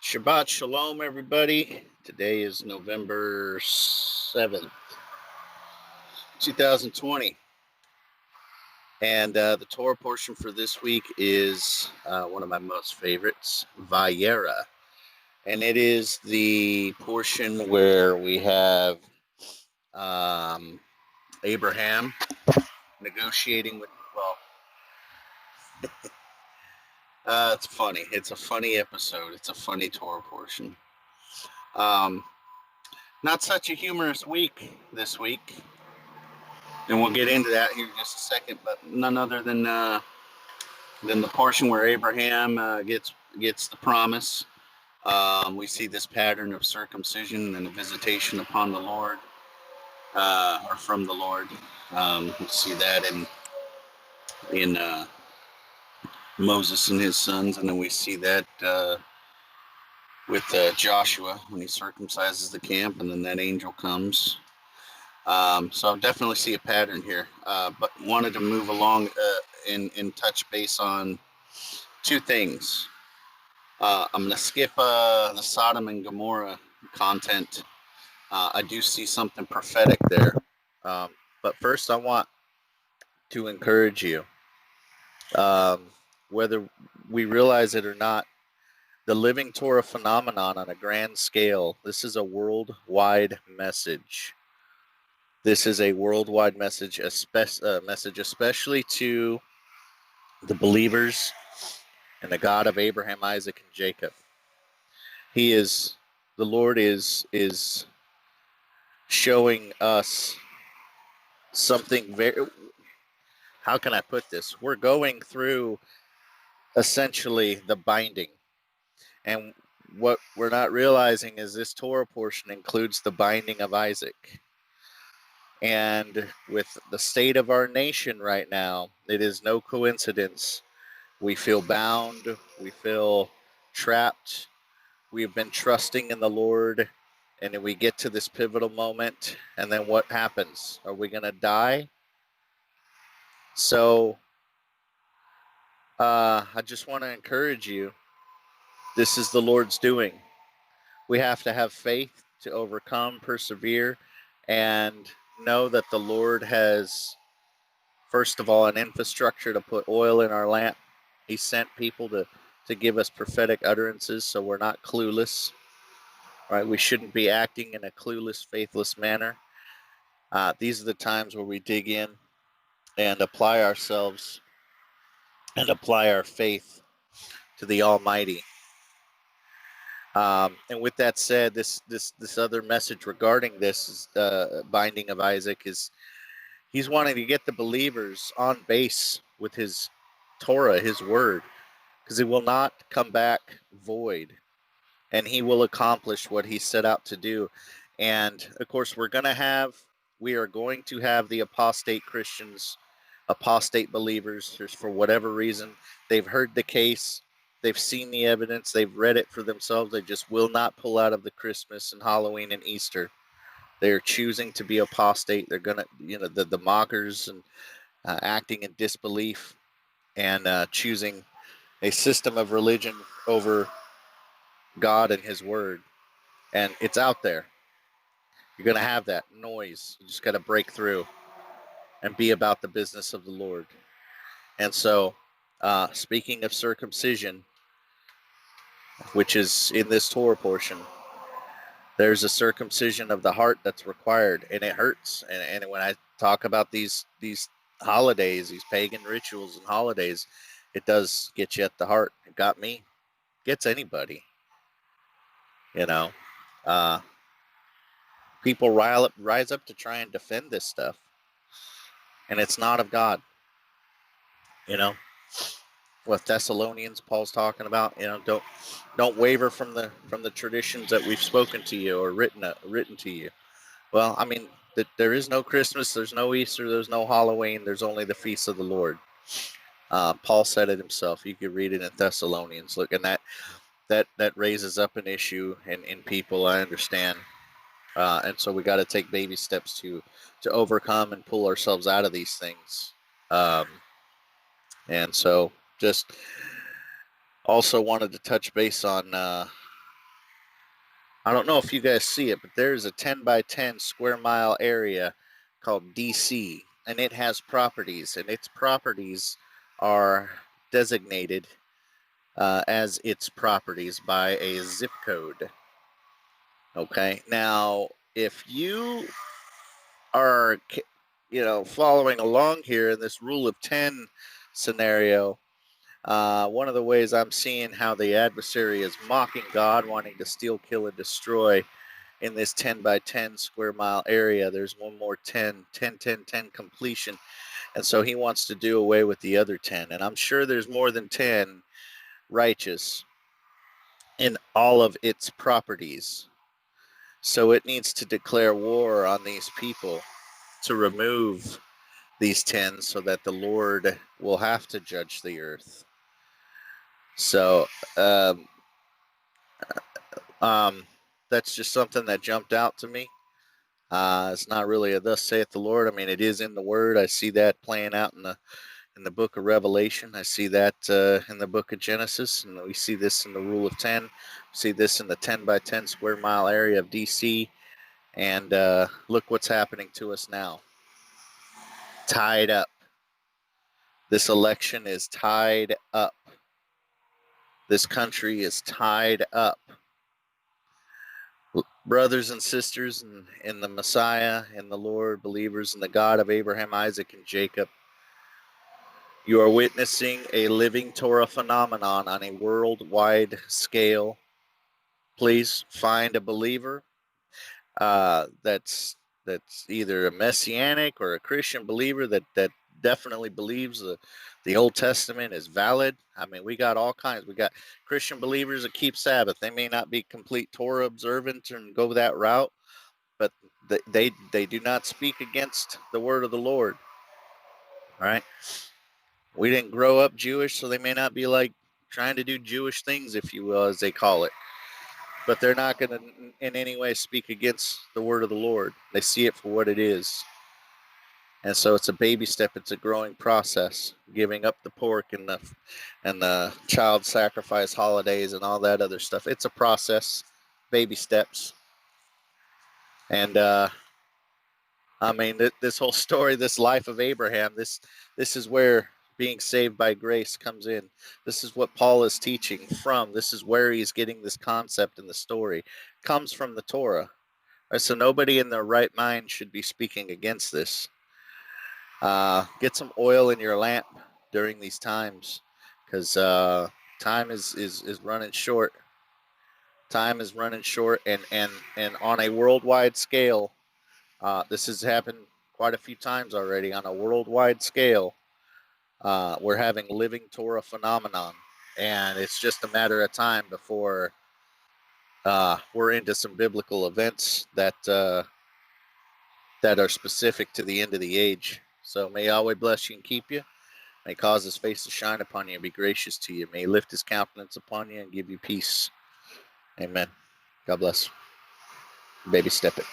Shabbat Shalom, everybody. Today is November 7th, 2020. And the Torah portion for this week is one of my most favorites, vayera. And it is the portion where we have Abraham negotiating with, it's funny. It's a funny episode. It's a funny Torah portion. Not such a humorous week this week, and we'll get into that here in just a second. But none other than the portion where Abraham gets the promise. We see this pattern of circumcision and a visitation upon the Lord, or from the Lord. We see that in Moses and his sons, and then we see that with Joshua when he circumcises the camp, and then that angel comes. So I definitely see a pattern here, but wanted to move along and touch base on two things. I'm going to skip the Sodom and Gomorrah content. I do see something prophetic there. But first I want to encourage you, whether we realize it or not, the living Torah phenomenon on a grand scale, this is a worldwide message. This is a worldwide message, especially to the believers and the God of Abraham, Isaac, and Jacob. The Lord is showing us something very, how can I put this? We're going through essentially the binding. And what we're not realizing is this Torah portion includes the binding of Isaac. And with the state of our nation right now, it is no coincidence. We feel bound. We feel trapped. We've been trusting in the Lord. And then we get to this pivotal moment. And then what happens? Are we going to die? So I just want to encourage you. This is the Lord's doing. We have to have faith to overcome, persevere, and know that the Lord has, first of all, an infrastructure to put oil in our lamp. He sent people to give us prophetic utterances so we're not clueless. Right? We shouldn't be acting in a clueless, faithless manner. These are the times where we dig in and apply ourselves and apply our faith to the Almighty. And with that said, this other message regarding this binding of Isaac is he's wanting to get the believers on base with his Torah, his word, because he will not come back void, and he will accomplish what he set out to do. And of course, we are going to have the apostate Christians, apostate believers. For whatever reason, they've heard the case. They've seen the evidence. They've read it for themselves. They just will not pull out of the Christmas and Halloween and Easter. They're choosing to be apostate. They're going to, the mockers and acting in disbelief and choosing a system of religion over God and his word. And it's out there. You're going to have that noise. You just got to break through and be about the business of the Lord. And so, speaking of circumcision, which is in this Torah portion, there's a circumcision of the heart that's required, and it hurts. And when I talk about these holidays, these pagan rituals and holidays, it does get you at the heart. It got me. It gets anybody. People rise up to try and defend this stuff, and it's not of God. What Thessalonians Paul's talking about, don't waver from the traditions that we've spoken to you or written to you. Well, I mean, there is no Christmas, there's no Easter, there's no Halloween, there's only the feast of the Lord. Paul said it himself. You could read it in Thessalonians. Look, and that raises up an issue in people. I understand, and so we got to take baby steps to overcome and pull ourselves out of these things. And so, just also wanted to touch base on I don't know if you guys see it, but there's a 10 by 10 square mile area called DC, and it has properties, and its properties are designated as its properties by a zip code. Okay, now if you are, following along here in this rule of 10 scenario, one of the ways I'm seeing how the adversary is mocking God, wanting to steal, kill, and destroy in this 10 by 10 square mile area, there's one more 10 completion. And so he wants to do away with the other 10. And I'm sure there's more than 10 righteous in all of its properties. So it needs to declare war on these people to remove these 10 so that the Lord will have to judge the earth. So that's just something that jumped out to me. It's not really a thus saith the Lord. I mean, it is in the Word. I see that playing out in the book of Revelation. I see that in the book of Genesis, and we see this in the Rule of 10. We see this in the 10 by 10 square mile area of D.C. And look what's happening to us now. Tied up. This election is tied up. This country is tied up. Brothers and sisters in the Messiah, in the Lord, believers in the God of Abraham, Isaac, and Jacob, you are witnessing a living Torah phenomenon on a worldwide scale. Please find a believer that's either a messianic or a Christian believer that definitely believes the Old Testament is valid. I mean, we got all kinds. We got Christian believers that keep Sabbath. They may not be complete Torah observant and go that route, but they do not speak against the word of the Lord. All right. We didn't grow up Jewish, so they may not be like trying to do Jewish things, if you will, as they call it. But they're not going to in any way speak against the word of the Lord. They see it for what it is. And so it's a baby step. It's a growing process, giving up the pork and the child sacrifice holidays and all that other stuff. It's a process, baby steps. And I mean, this whole story, this life of Abraham, this is where being saved by grace comes in. This is what Paul is teaching from. This is where he's getting this concept in the story. It comes from the Torah. Right, so nobody in their right mind should be speaking against this. Get some oil in your lamp during these times, because time is running short. Time is running short, and on a worldwide scale, this has happened quite a few times already. On a worldwide scale, we're having living Torah phenomenon, and it's just a matter of time before we're into some biblical events that are specific to the end of the age. So may Yahweh bless you and keep you. May cause his face to shine upon you and be gracious to you. May he lift his countenance upon you and give you peace. Amen. God bless. Baby step it.